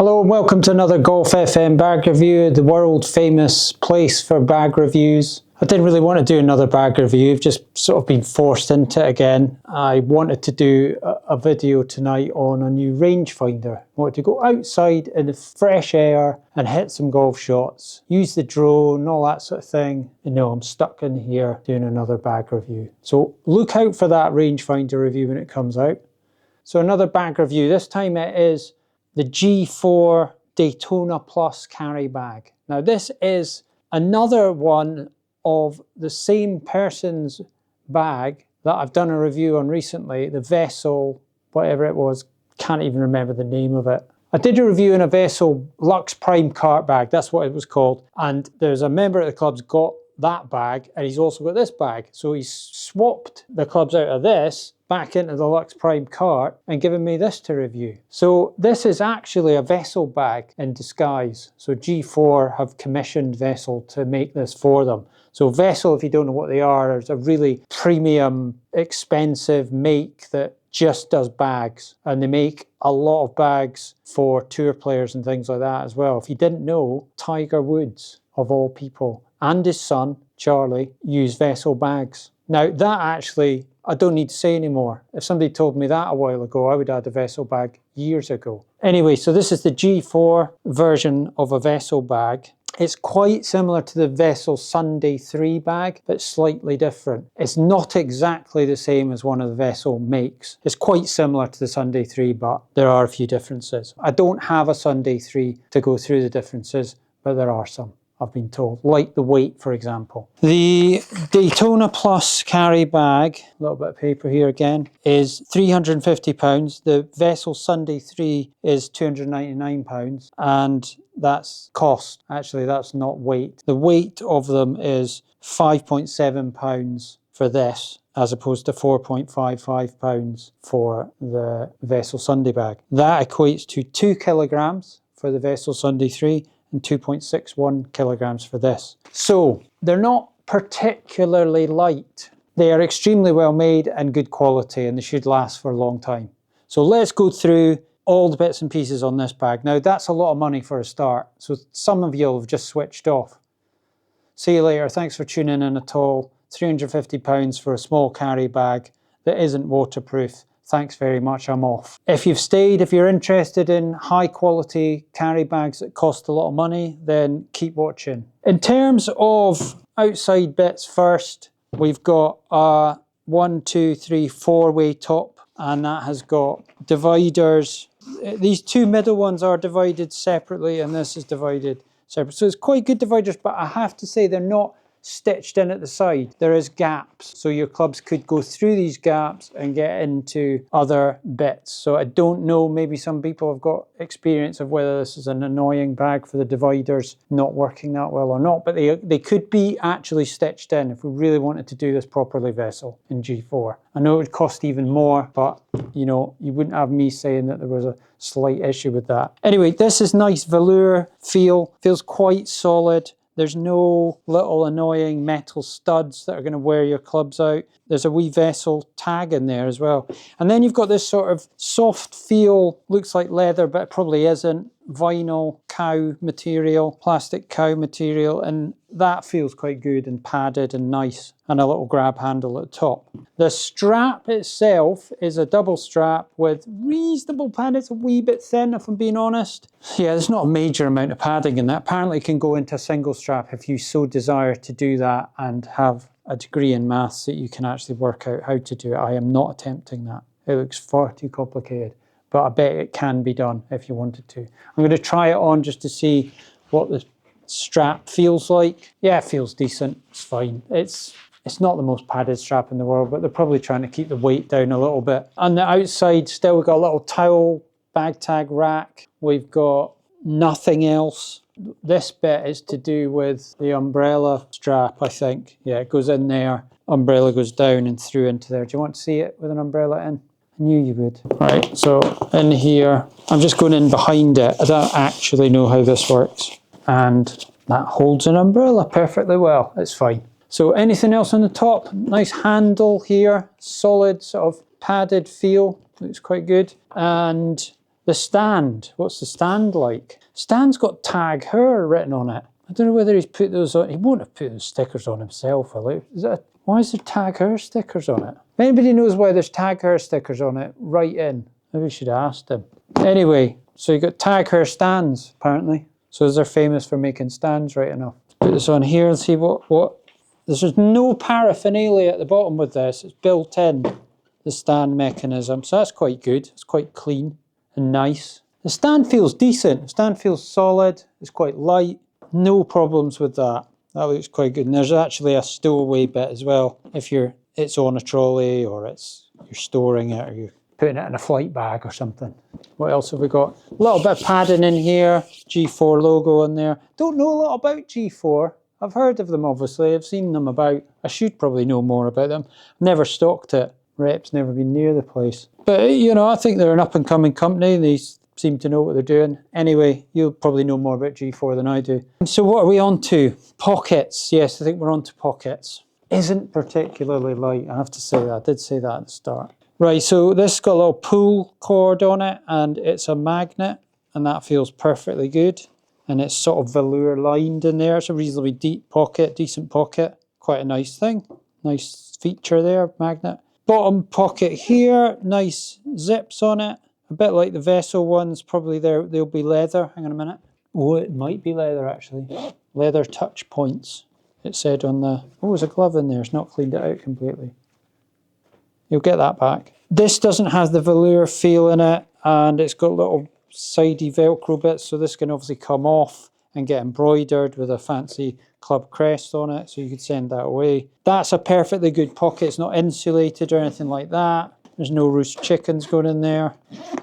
Hello and welcome to another Golf FM bag review, the world famous place for bag reviews. I didn't really want to do another bag review, I've just sort of been forced into it again. I wanted to do a video tonight on a new rangefinder. I wanted to go outside in the fresh air and hit some golf shots, use the drone, all that sort of thing. And no, I'm stuck in here doing another bag review. So look out for that rangefinder review when it comes out. So another bag review, this time it is the Gfore Daytona Plus carry bag. Now this is another one of the same person's bag that I've done a review on recently, the Vessel, whatever it was, can't even remember the name of it. I did a review on a Vessel Luxe Prime cart bag, that's what it was called, and there's a member at the club's got that bag and he's also got this bag. So he's swapped the clubs out of this back into the Luxe Prime cart and given me this to review. So this is actually a Vessel bag in disguise. So Gfore have commissioned Vessel to make this for them. So Vessel, if you don't know what they are, is a really premium, expensive make that just does bags. And they make a lot of bags for tour players and things like that as well. If you didn't know, Tiger Woods, of all people, and his son, Charlie, use Vessel bags. Now that actually, I don't need to say anymore. If somebody told me that a while ago, I would have had a Vessel bag years ago. Anyway, so this is the Gfore version of a Vessel bag. It's quite similar to the Vessel Sunday 3 bag, but slightly different. It's not exactly the same as one of the Vessel makes. It's quite similar to the Sunday 3, but there are a few differences. I don't have a Sunday 3 to go through the differences, but there are some, I've been told, like the weight, for example. The Daytona Plus carry bag, a little bit of paper here again, is £350. The Vessel Sunday 3 is £299, and that's cost. Actually, that's not weight. The weight of them is 5.7 pounds for this, as opposed to 4.55 pounds for the Vessel Sunday bag. That equates to 2 kilograms for the Vessel Sunday 3, and 2.61 kilograms for this. So they're not particularly light. They are extremely well made and good quality, and they should last for a long time. So let's go through all the bits and pieces on this bag. Now that's a lot of money for a start, so some of you have just switched off. See you later, thanks for tuning in at all. £350 for a small carry bag that isn't waterproof. Thanks very much, I'm off. If you've stayed, if you're interested in high quality carry bags that cost a lot of money, then keep watching. In terms of outside bits first, we've got a 1, 2, 3, 4-way top, and that has got dividers. These two middle ones are divided separately, and this is divided separately. So it's quite good dividers, but I have to say they're not stitched in at the side. There is gaps, so your clubs could go through these gaps and get into other bits. So I don't know, maybe some people have got experience of whether this is an annoying bag for the dividers not working that well or not, but they could be actually stitched in if we really wanted to do this properly, Vessel in Gfore. I know it would cost even more, but you know, you wouldn't have me saying that there was a slight issue with that. Anyway, this is nice velour feel, feels quite solid. There's no little annoying metal studs that are going to wear your clubs out. There's a wee Vessel tag in there as well. And then you've got this sort of soft feel, looks like leather, but it probably isn't, vinyl cow material, plastic cow material, and that feels quite good and padded and nice, and a little grab handle at the top. The strap itself is a double strap with reasonable padding. It's a wee bit thin, if I'm being honest. Yeah, there's not a major amount of padding in that. Apparently it can go into a single strap if you so desire to do that and have a degree in maths that you can actually work out how to do it. I am not attempting that. It looks far too complicated, but I bet it can be done if you wanted to. I'm going to try it on just to see what the strap feels like. Yeah, it feels decent. It's fine. It's not the most padded strap in the world, but they're probably trying to keep the weight down a little bit. On the outside, still we've got a little towel bag tag rack. We've got nothing else. This bit is to do with the umbrella strap, I think. Yeah, it goes in there. Umbrella goes down and through into there. Do you want to see it with an umbrella in? I knew you would. Right, so in here, I'm just going in behind it. I don't actually know how this works. And that holds an umbrella perfectly well. It's fine. So anything else on the top? Nice handle here. Solid sort of padded feel. Looks quite good. And The stand, what's the stand like? Stand's got Tag Heuer written on it. I don't know whether he's put those on. He won't have put those stickers on himself, will he? Why is there Tag Heuer stickers on it? If anybody knows why there's Tag Heuer stickers on it, write in. Maybe we should ask them. Anyway, so you got Tag Heuer stands, apparently. So they're famous for making stands, right enough. Put this on here and see what. There's no paraphernalia at the bottom with this. It's built in, the stand mechanism. So that's quite good. It's quite clean and nice. The stand feels decent. The stand feels solid. It's quite light. No problems with that. That looks quite good. And there's actually a stowaway bit as well. If it's on a trolley or you're storing it or you're putting it in a flight bag or something. What else have we got? A little bit of padding in here. Gfore logo in there. Don't know a lot about Gfore. I've heard of them, obviously. I've seen them about. I should probably know more about them. Never stocked it. Rep's never been near the place. But, you know, I think they're an up-and-coming company. They seem to know what they're doing. Anyway, you'll probably know more about Gfore than I do. So what are we on to? Pockets. Yes, I think we're on to pockets. Isn't particularly light, I have to say that. I did say that at the start. Right, so this has got a little pull cord on it, and it's a magnet, and that feels perfectly good. And it's sort of velour lined in there. It's a reasonably deep pocket, decent pocket. Quite a nice thing. Nice feature there, magnet. Bottom pocket here, nice zips on it. A bit like the Vessel ones, probably they'll be leather. Hang on a minute. Oh, it might be leather actually. Leather touch points. It said on the, oh, there's a glove in there. It's not cleaned it out completely. You'll get that back. This doesn't have the velour feel in it, and it's got little sidey Velcro bits, so this can obviously come off and get embroidered with a fancy club crest on it, so you could send that away. That's a perfectly good pocket. It's not insulated or anything like that. There's no roost chickens going in there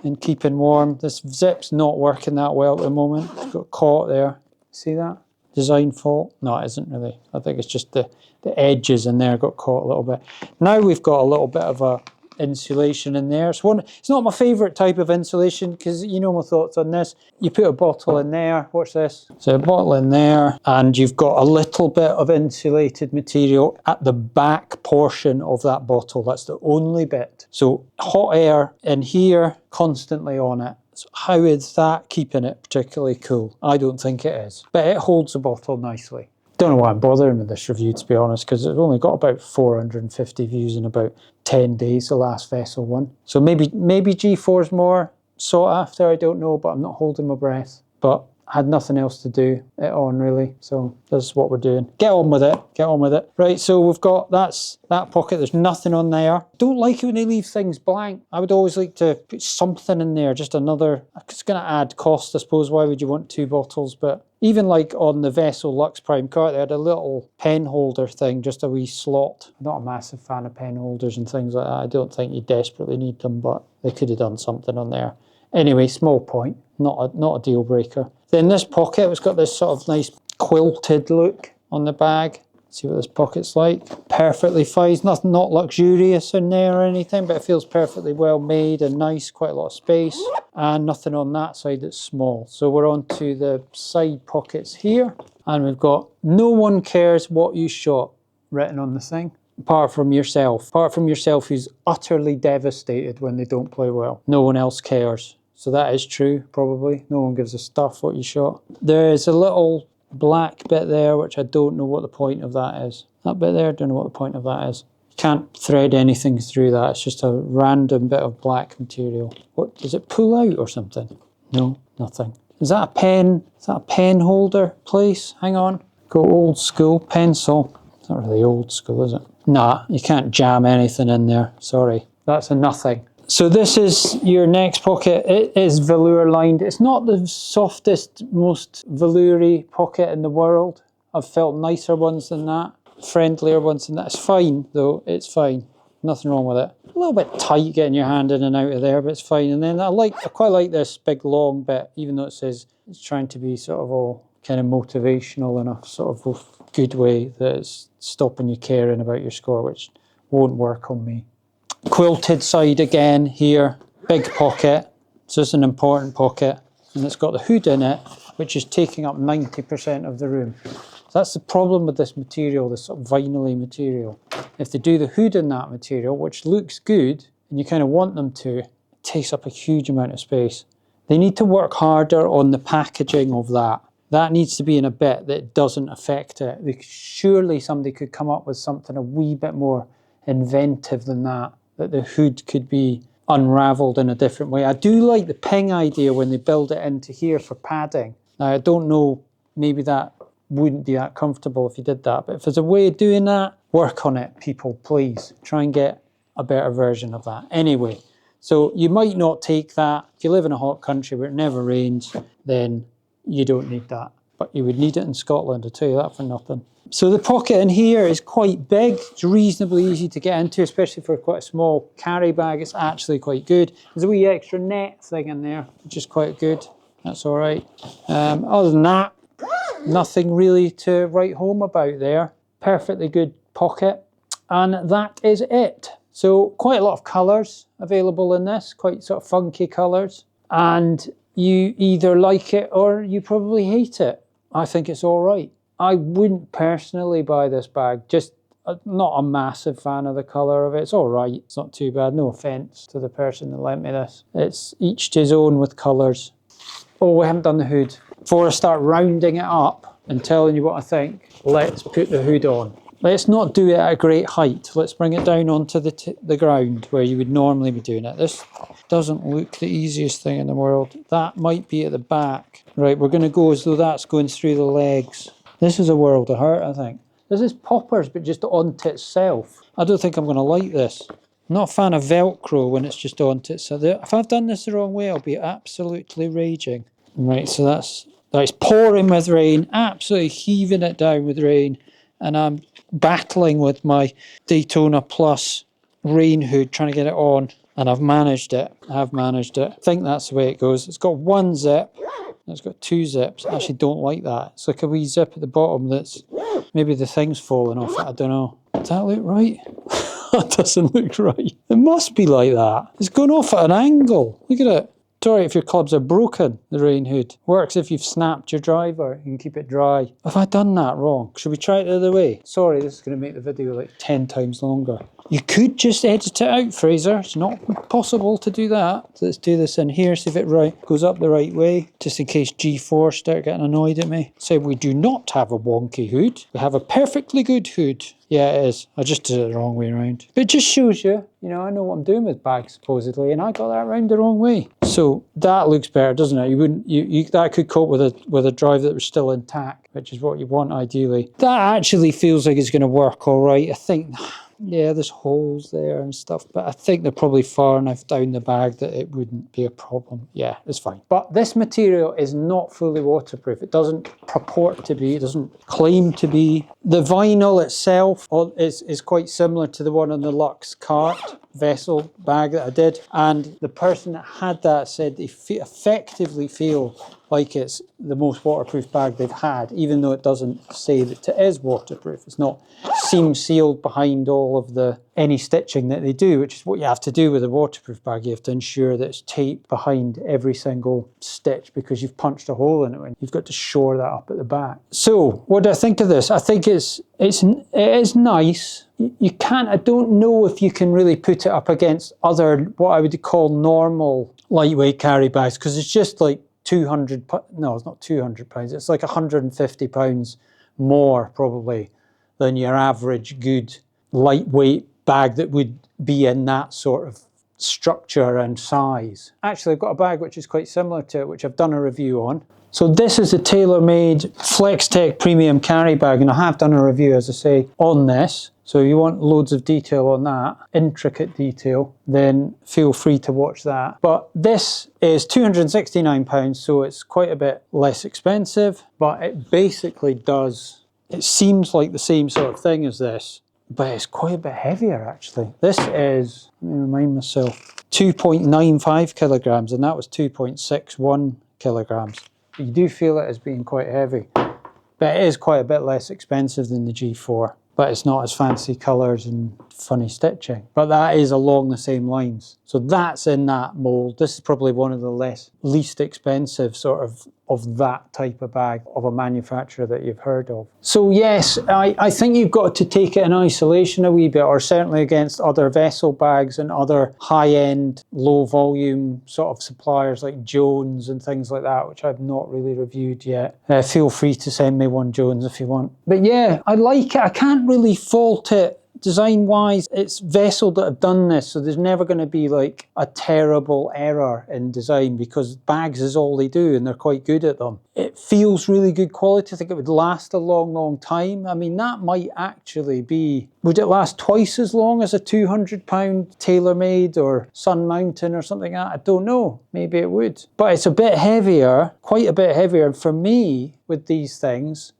and keeping warm. This zip's not working that well at the moment. It's got caught there. See that? Design fault? No, it isn't really. I think it's just the edges in there got caught a little bit. Now we've got a little bit of a insulation in there. It's not my favourite type of insulation because you know my thoughts on this. You put a bottle in there, watch this. So a bottle in there and you've got a little bit of insulated material at the back portion of that bottle. That's the only bit. So hot air in here constantly on it. So how is that keeping it particularly cool? I don't think it is, but it holds the bottle nicely. Don't know why I'm bothering with this review, to be honest, because it's only got about 450 views in about 10 days, the last Vessel one. So maybe Gfore's more sought after, I don't know, but I'm not holding my breath. But I had nothing else to do it on, really. So this is what we're doing. Get on with it. Get on with it. Right, so we've got that pocket. There's nothing on there. Don't like it when they leave things blank. I would always like to put something in there, just another. It's going to add cost, I suppose. Why would you want two bottles? But even like on the Vessel Lux Prime cart, they had a little pen holder thing, just a wee slot. I'm not a massive fan of pen holders and things like that. I don't think you desperately need them, but they could have done something on there. Anyway, small point, not a deal breaker. Then this pocket, it's got this sort of nice quilted look on the bag. See what this pocket's like. Perfectly fine. It's not luxurious in there or anything, but it feels perfectly well made and nice. Quite a lot of space. And nothing on that side that's small. So we're on to the side pockets here. And we've got no one cares what you shot written on the thing. Apart from yourself. Apart from yourself who's utterly devastated when they don't play well. No one else cares. So that is true, probably. No one gives a stuff what you shot. There is a little black bit there, which I don't know what the point of that is. That bit there, I don't know what the point of that is. You can't thread anything through that. It's just a random bit of black material. What, does it pull out or something? No, nothing. Is that a pen? Is that a pen holder place? Hang on. Go old school pencil. It's not really old school, is it? Nah, you can't jam anything in there. Sorry. That's a nothing. So this is your next pocket. It is velour lined. It's not the softest, most velour-y pocket in the world. I've felt nicer ones than that, friendlier ones than that. It's fine though, it's fine. Nothing wrong with it. A little bit tight getting your hand in and out of there, but it's fine. And then I quite like this big long bit, even though it says it's trying to be sort of all kind of motivational in a sort of good way that it's stopping you caring about your score, which won't work on me. Quilted side again here, big pocket, so it's an important pocket, and it's got the hood in it, which is taking up 90% of the room. So that's the problem with this material, this sort of vinyl-y material. If they do the hood in that material, which looks good, and you kind of want them to, it takes up a huge amount of space. They need to work harder on the packaging of that. That needs to be in a bit that doesn't affect it. Surely somebody could come up with something a wee bit more inventive than that the hood could be unraveled in a different way. I do like the ping idea when they build it into here for padding. Now, I don't know, maybe that wouldn't be that comfortable if you did that, but if there's a way of doing that, work on it, people, please. Try and get a better version of that. Anyway, so you might not take that. If you live in a hot country where it never rains, then you don't need that. But you would need it in Scotland, I'll tell you that for nothing. So the pocket in here is quite big. It's reasonably easy to get into, especially for quite a small carry bag. It's actually quite good. There's a wee extra net thing in there, which is quite good. That's all right. Other than that, nothing really to write home about there. Perfectly good pocket. And that is it. So quite a lot of colours available in this, quite sort of funky colours. And you either like it or you probably hate it. I think it's all right. I wouldn't personally buy this bag, just not a massive fan of the colour of it. It's all right, it's not too bad. No offence to the person that lent me this. It's each to his own with colours. Oh, we haven't done the hood. Before I start rounding it up and telling you what I think, let's put the hood on. Let's not do it at a great height. Let's bring it down onto the ground where you would normally be doing it. This doesn't look the easiest thing in the world. That might be at the back. Right, we're going to go as though that's going through the legs. This is a world of hurt, I think. This is poppers, but just onto itself. I don't think I'm going to like this. I'm not a fan of Velcro when it's just onto itself. If I've done this the wrong way, I'll be absolutely raging. Right, so that's pouring with rain, absolutely heaving it down with rain, and I'm battling with my Daytona Plus rain hood, trying to get it on, and I've managed it. I think that's the way it goes. It's got one zip. It's got two zips. I actually don't like that. It's like a wee zip at the bottom that's, maybe the thing's falling off it, I don't know. Does that look right? That doesn't look right. It must be like that. It's going off at an angle. Look at it. Sorry if your clubs are broken, the rain hood. Works if you've snapped your driver. You can keep it dry. Have I done that wrong? Should we try it the other way? Sorry, this is going to make the video like 10 times longer. You could just edit it out, Fraser. It's not possible to do that. So let's do this in here, see if it goes up the right way, just in case Gfore start getting annoyed at me. Say we do not have a wonky hood. We have a perfectly good hood. Yeah, it is. I just did it the wrong way around. But it just shows you, I know what I'm doing with bags, supposedly, and I got that around the wrong way. So that looks better, doesn't it? That could cope with a drive that was still intact, which is what you want ideally. That actually feels like it's going to work all right. I think, yeah, there's holes there and stuff, but I think they're probably far enough down the bag that it wouldn't be a problem. Yeah, it's fine. But this material is not fully waterproof. It doesn't purport to be. It doesn't claim to be. The vinyl itself is quite similar to the one on the Lux cart vessel bag that I did, and the person that had that said they effectively feel like it's the most waterproof bag they've had, even though it doesn't say that it is waterproof. It's not seam sealed behind all of any stitching that they do, which is what you have to do with a waterproof bag. You have to ensure that it's taped behind every single stitch because you've punched a hole in it and you've got to shore that up at the back. So what do I think of this? I think it is nice. You can't, I don't know if you can really put it up against other, what I would call normal lightweight carry bags, because it's just like 200, no, it's not 200 pounds. It's like 150 pounds more probably than your average good lightweight bag that would be in that sort of structure and size. Actually, I've got a bag which is quite similar to it, which I've done a review on. So this is a tailor-made Flex Tech premium carry bag, and I have done a review, as I say, on this. So if you want loads of detail on that, intricate detail, then feel free to watch that. But this is £269, so it's quite a bit less expensive, but it basically does, it seems like the same sort of thing as this, but it's quite a bit heavier actually. This is, let me remind myself, 2.95 kilograms, and that was 2.61 kilograms. You do feel it as being quite heavy, but it is quite a bit less expensive than the Gfore. But it's not as fancy colours and funny stitching. But that is along the same lines. So that's in that mould. This is probably one of the least expensive sort of of that type of bag of a manufacturer that you've heard of. So yes, I think you've got to take it in isolation a wee bit, or certainly against other vessel bags and other high-end, low-volume sort of suppliers like Jones and things like that, which I've not really reviewed yet. Feel free to send me one, Jones, if you want. But yeah, I like it. I can't really fault it. Design-wise, it's Vessel that have done this, so there's never going to be like a terrible error in design, because bags is all they do and they're quite good at them. It feels really good quality. I think it would last a long, long time. I mean, that might actually be, would it last twice as long as a £200 TaylorMade or Sun Mountain or something like that? I don't know. Maybe it would. But it's a bit heavier, quite a bit heavier. And for me, with these things,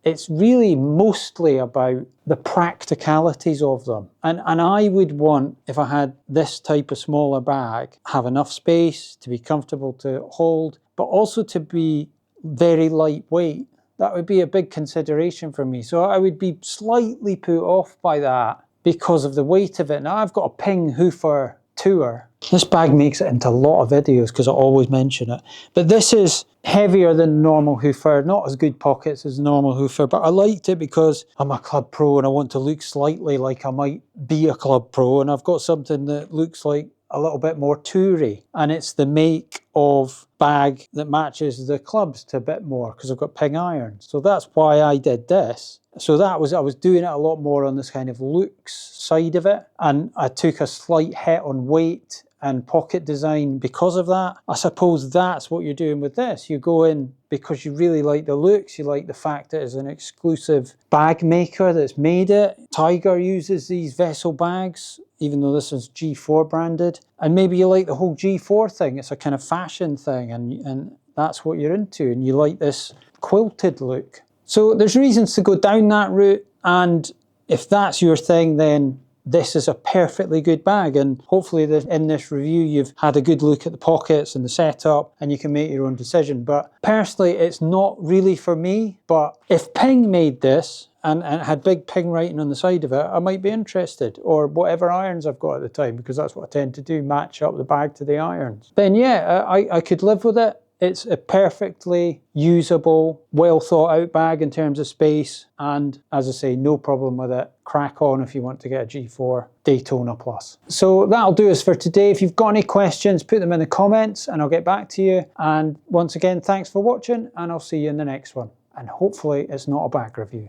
it's really mostly about the practicalities of them. And I would want, if I had this type of smaller bag, have enough space to be comfortable to hold, but also to be very lightweight. That would be a big consideration for me. So I would be slightly put off by that because of the weight of it. Now I've got a Ping Hoofer Tour. This bag makes it into a lot of videos because I always mention it. But this is heavier than normal Hoofer, not as good pockets as normal Hoofer, but I liked it because I'm a club pro and I want to look slightly like I might be a club pro, and I've got something that looks like a little bit more toury, and it's the make of bag that matches the clubs to a bit more because I've got Ping irons. So that's why I did this. So that was, I was doing it a lot more on this kind of looks side of it, and I took a slight hit on weight and pocket design because of that. I suppose that's what you're doing with this. You go in because you really like the looks, you like the fact that it's an exclusive bag maker that's made it. Tiger uses these Vessel bags, even though this is Gfore branded. And maybe you like the whole Gfore thing. It's a kind of fashion thing, and that's what you're into, and you like this quilted look. So there's reasons to go down that route, and if that's your thing, then this is a perfectly good bag, and hopefully in this review you've had a good look at the pockets and the setup and you can make your own decision. But personally, it's not really for me, but if Ping made this and it had big Ping writing on the side of it, I might be interested, or whatever irons I've got at the time, because that's what I tend to do, match up the bag to the irons. Then yeah, I could live with it. It's a perfectly usable, well thought out bag in terms of space, and as I say, no problem with it. Crack on if you want to get a Gfore Daytona Plus. So that'll do us for today. If you've got any questions, put them in the comments and I'll get back to you. And once again, thanks for watching, and I'll see you in the next one. And hopefully it's not a bag review.